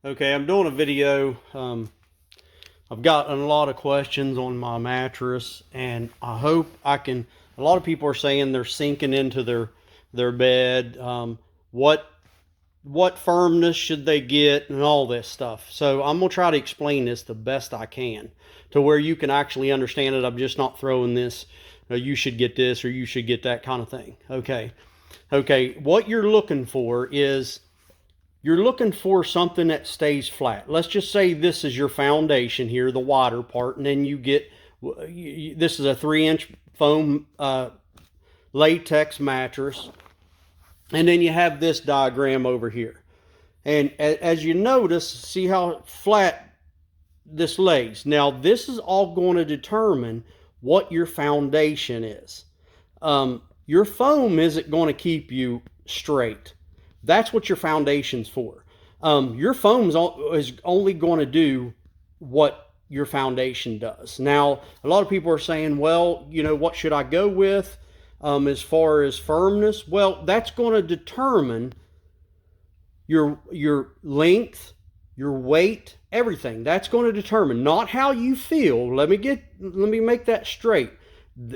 Okay, I'm doing a video. I've gotten a lot of questions on my mattress, and I hope I can. A lot of people are saying they're sinking into their bed. What what firmness should they get, and all this stuff. So I'm gonna try to explain this the best I can to where you can actually understand it. I'm just not throwing this. You should get this or you should get that kind of thing. Okay. Okay. What you're looking for is you're looking for something that stays flat. Let's just say this is your foundation here, the wider part, and then you get this is a 3-inch foam latex mattress, and then you have this diagram over here. And as you notice, see how flat this lays. Now, this is all going to determine what your foundation is. Your foam isn't going to keep you straight. That's what your foundation's for. Your foam is only going to do what your foundation does. Now, a lot of people are saying, well, what should I go with as far as firmness? Well, that's going to determine your length, your weight, everything. That's going to determine not how you feel. Let me make that straight.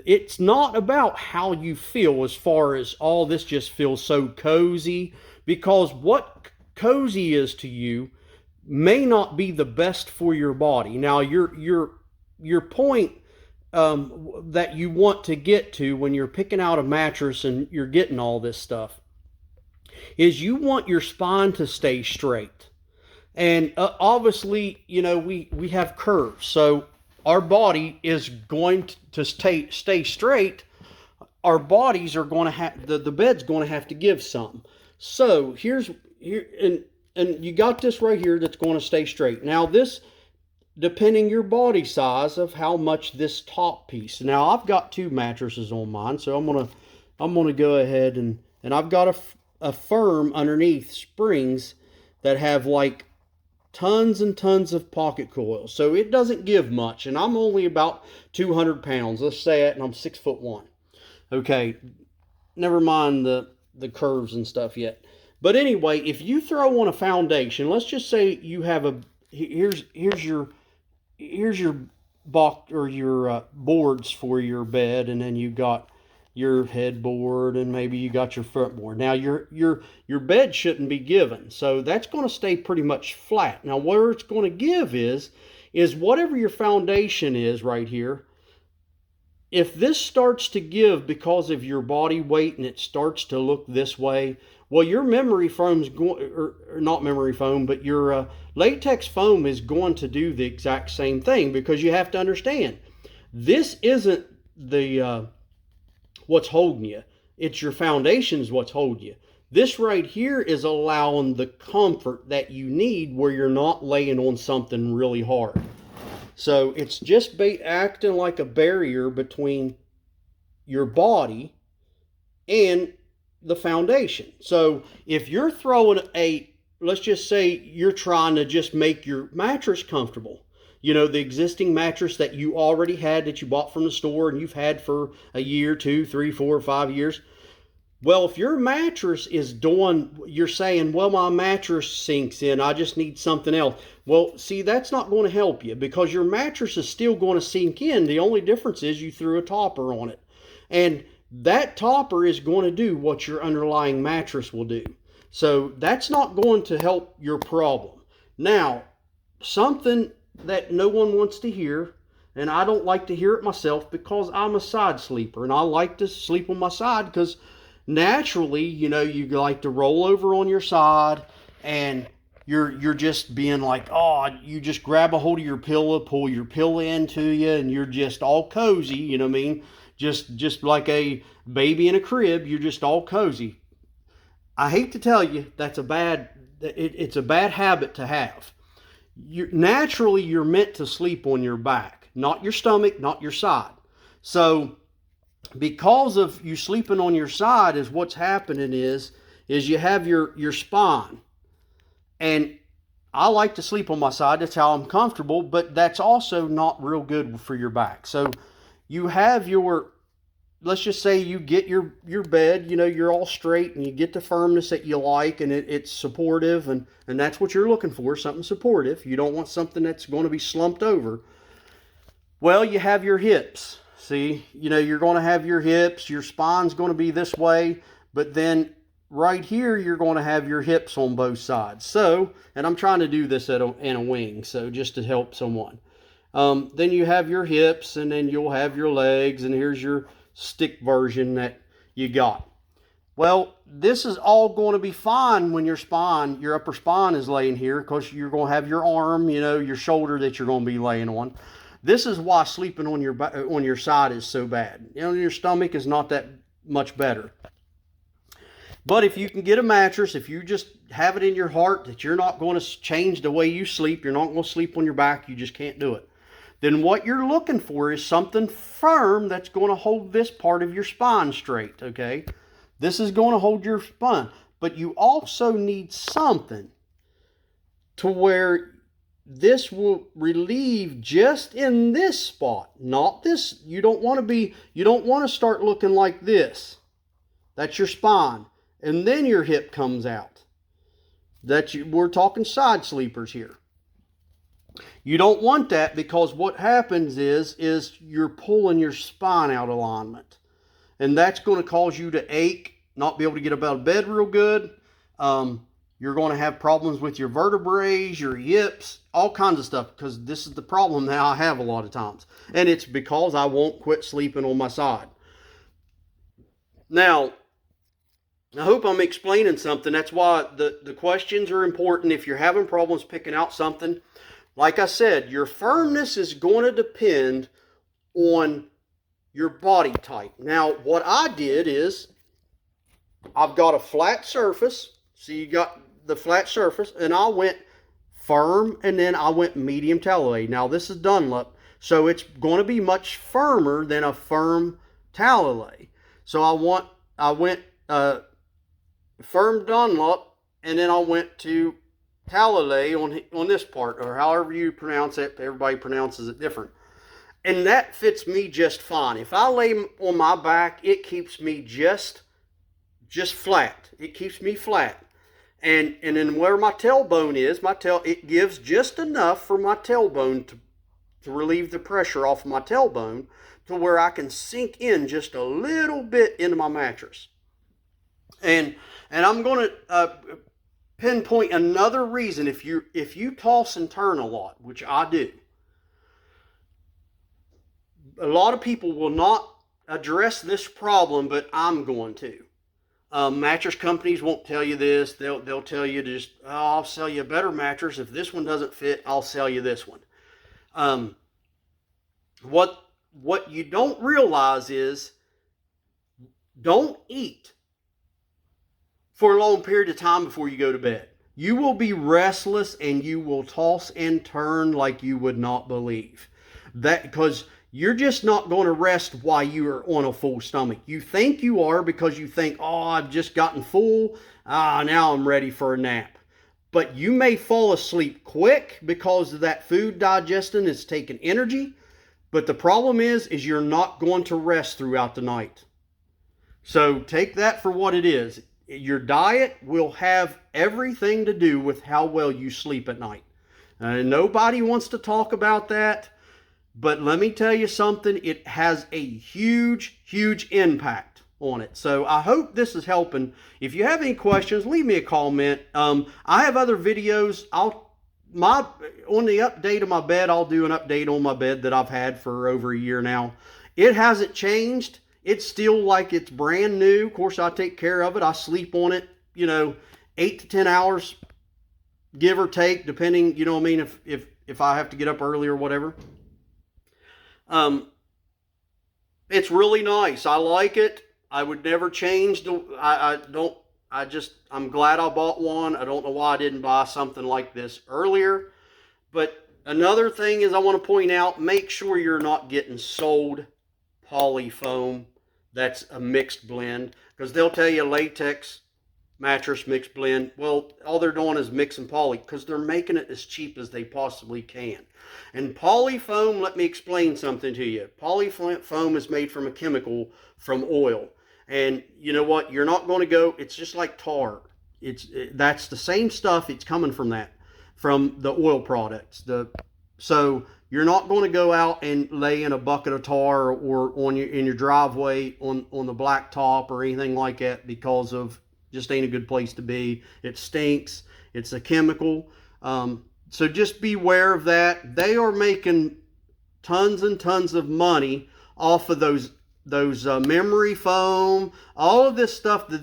It's not about how you feel as far as all this just feels so cozy, because what cozy is to you may not be the best for your body. Now, your point that you want to get to when you're picking out a mattress and you're getting all this stuff is you want your spine to stay straight. And obviously, we have curves. So our body is going to stay straight. Our bodies are going to have, the bed's going to have to give some. So here, and you got this right here that's going to stay straight. Now this, depending your body size of how much this top piece. Now I've got 2 mattresses on mine, so I'm gonna go ahead and I've got a firm underneath springs that have like tons and tons of pocket coils, so it doesn't give much. And I'm only about 200 pounds. Let's say it, and I'm 6'1". Okay, never mind the curves and stuff yet. But anyway, if you throw on a foundation, let's just say you have here's your box or your boards for your bed, and then you got your headboard, and maybe you got your footboard. Now your bed shouldn't be given, so that's going to stay pretty much flat. Now where it's going to give is whatever your foundation is right here. If this starts to give because of your body weight and it starts to look this way, well, your memory foam's going, or not memory foam, but your latex foam is going to do the exact same thing, because you have to understand, this isn't the what's holding you. It's your foundation is what's holding you. This right here is allowing the comfort that you need where you're not laying on something really hard. So it's just acting like a barrier between your body and the foundation. So if you're throwing let's just say you're trying to just make your mattress comfortable, the existing mattress that you already had, that you bought from the store and you've had for a year, 2, 3, 4, 5 years. Well, if your mattress is doing, you're saying, well, my mattress sinks in, I just need something else. Well, see, that's not going to help you, because your mattress is still going to sink in. The only difference is you threw a topper on it. And that topper is going to do what your underlying mattress will do. So that's not going to help your problem. Now, something that no one wants to hear, and I don't like to hear it myself because I'm a side sleeper, and I like to sleep on my side because naturally, you like to roll over on your side, and you're just being like, oh, you just grab a hold of your pillow, pull your pillow into you, and you're just all cozy, you know what I mean? Just like a baby in a crib, you're just all cozy. I hate to tell you, it's a bad habit to have. Naturally, you're meant to sleep on your back, not your stomach, not your side. So because of you sleeping on your side, is what's happening is you have your spine. And I like to sleep on my side. That's how I'm comfortable, but that's also not real good for your back. So you have let's just say you get your bed, you know, you're all straight and you get the firmness that you like, and it's supportive, and that's what you're looking for, something supportive. You don't want something that's going to be slumped over. Well, you have your hips. See, you know, you're going to have your hips, your spine's going to be this way, but then right here, you're going to have your hips on both sides. So, and I'm trying to do this in a wing, so just to help someone. Then you have your hips, and then you'll have your legs, and here's your stick version that you got. Well, this is all going to be fine when your upper spine is laying here, because you're going to have your arm, you know, your shoulder that you're going to be laying on. This is why sleeping on your side is so bad. You know, your stomach is not that much better. But if you can get a mattress, if you just have it in your heart that you're not going to change the way you sleep, you're not going to sleep on your back, you just can't do it, then what you're looking for is something firm that's going to hold this part of your spine straight, okay? This is going to hold your spine. But you also need something to where this will relieve just in this spot, not this. You don't want to start looking like this. That's your spine. And then your hip comes out. We're talking side sleepers here. You don't want that, because what happens is you're pulling your spine out of alignment. And that's going to cause you to ache, not be able to get up out of bed real good. You're going to have problems with your vertebrae, your hips, all kinds of stuff, because this is the problem that I have a lot of times. And it's because I won't quit sleeping on my side. Now, I hope I'm explaining something. That's why the questions are important. If you're having problems picking out something, like I said, your firmness is going to depend on your body type. Now, what I did is I've got a flat surface. So you got the flat surface, and I went firm, and then I went medium talloway. Now, this is Dunlop, so it's going to be much firmer than a firm talloway. So I went firm Dunlop, and then I went to talloway on this part, or however you pronounce it. Everybody pronounces it different. And that fits me just fine. If I lay on my back, it keeps me just flat. It keeps me flat. And then where my tailbone is, it gives just enough for my tailbone to relieve the pressure off my tailbone, to where I can sink in just a little bit into my mattress. And I'm going to pinpoint another reason. If you toss and turn a lot, which I do, a lot of people will not address this problem, but I'm going to. Mattress companies won't tell you this. They'll tell you just, oh, I'll sell you a better mattress. If this one doesn't fit, I'll sell you this one. What you don't realize is, don't eat for a long period of time before you go to bed. You will be restless, and you will toss and turn like you would not believe. Because you're just not going to rest while you are on a full stomach. You think you are, because you think, oh, I've just gotten full. Now I'm ready for a nap. But you may fall asleep quick because of that food digesting is taking energy. But the problem is you're not going to rest throughout the night. So take that for what it is. Your diet will have everything to do with how well you sleep at night. Nobody wants to talk about that. But let me tell you something, it has a huge, huge impact on it. So I hope this is helping. If you have any questions, leave me a comment. I have other videos. On the update of my bed, I'll do an update on my bed that I've had for over a year now. It hasn't changed. It's still like it's brand new. Of course, I take care of it. I sleep on it, 8 to 10 hours, give or take, depending, you know what I mean, if I have to get up early or whatever. It's really nice. I like it. I would never change I'm glad I bought one. I don't know why I didn't buy something like this earlier. But another thing is I want to point out, make sure you're not getting sold poly foam that's a mixed blend, because they'll tell you latex mattress mix blend. Well, all they're doing is mixing poly because they're making it as cheap as they possibly can. And poly foam, let me explain something to you. Poly foam is made from a chemical from oil. And you know what? You're not going to go, it's just like tar. That's the same stuff. It's coming from that, from the oil products. So you're not going to go out and lay in a bucket of tar or on in your driveway on the blacktop or anything like that, because of just ain't a good place to be. It stinks. It's a chemical. So just beware of that. They are making tons and tons of money off of those memory foam, all of this stuff that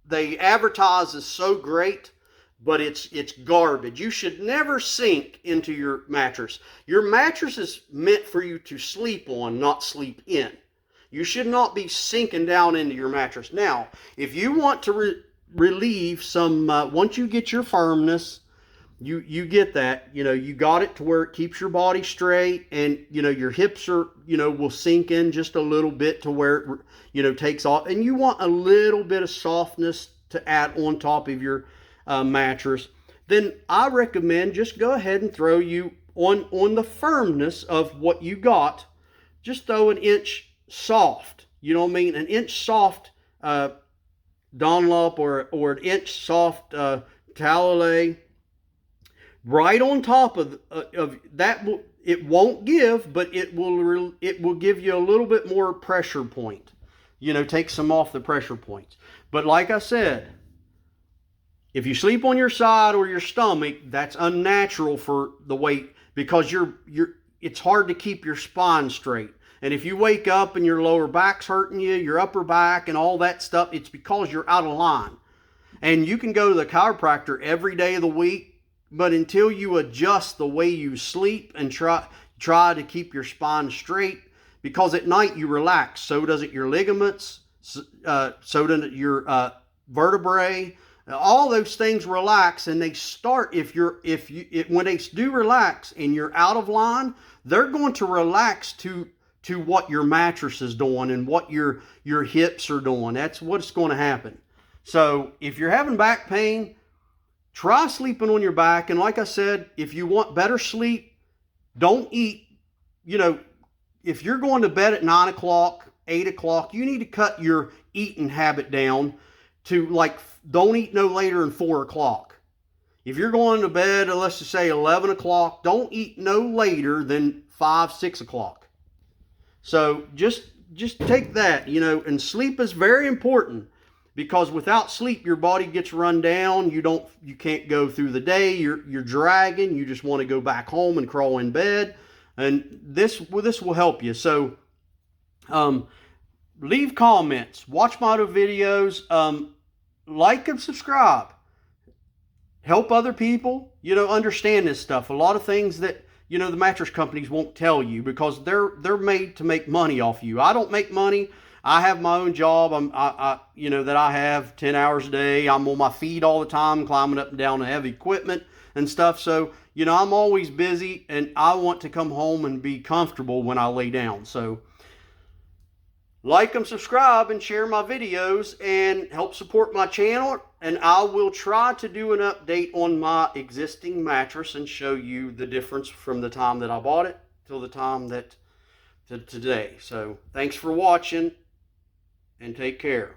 they advertise is so great, but it's garbage. You should never sink into your mattress. Your mattress is meant for you to sleep on, not sleep in. You should not be sinking down into your mattress. Now, if you want to relieve some, once you get your firmness, you get that, you got it to where it keeps your body straight, and, your hips are, will sink in just a little bit to where it, takes off. And you want a little bit of softness to add on top of your mattress. Then I recommend just go ahead and throw you on the firmness of what you got. Just throw an inch soft, an inch soft Dunlop or an inch soft Talalay right on top of that. It won't give, but it will give you a little bit more pressure point. Take some off the pressure points. But like I said, if you sleep on your side or your stomach, that's unnatural for the weight, because it's hard to keep your spine straight. And if you wake up and your lower back's hurting you, your upper back and all that stuff, it's because you're out of line. And you can go to the chiropractor every day of the week, but until you adjust the way you sleep and try to keep your spine straight, because at night you relax, so does it your ligaments, so does it your vertebrae. All those things relax, and they start, when they do relax and you're out of line, they're going to relax to what your mattress is doing and what your hips are doing. That's what's going to happen. So if you're having back pain, try sleeping on your back. And like I said, if you want better sleep, don't eat. If you're going to bed at 9 o'clock, 8 o'clock, you need to cut your eating habit down to don't eat no later than 4 o'clock. If you're going to bed, let's just say 11 o'clock, don't eat no later than 5, 6 o'clock. So just take that, and sleep is very important, because without sleep, your body gets run down. You can't go through the day. You're dragging. You just want to go back home and crawl in bed. And this will help you. So, leave comments, watch my other videos, like and subscribe. Help other people, understand this stuff. A lot of things that, the mattress companies won't tell you, because they're made to make money off you. I don't make money. I have my own job. That I have 10 hours a day. I'm on my feet all the time, climbing up and down the heavy equipment and stuff. So, I'm always busy, and I want to come home and be comfortable when I lay down. So, like and subscribe and share my videos and help support my channel. And I will try to do an update on my existing mattress and show you the difference from the time that I bought it till the time to today. So thanks for watching, and take care.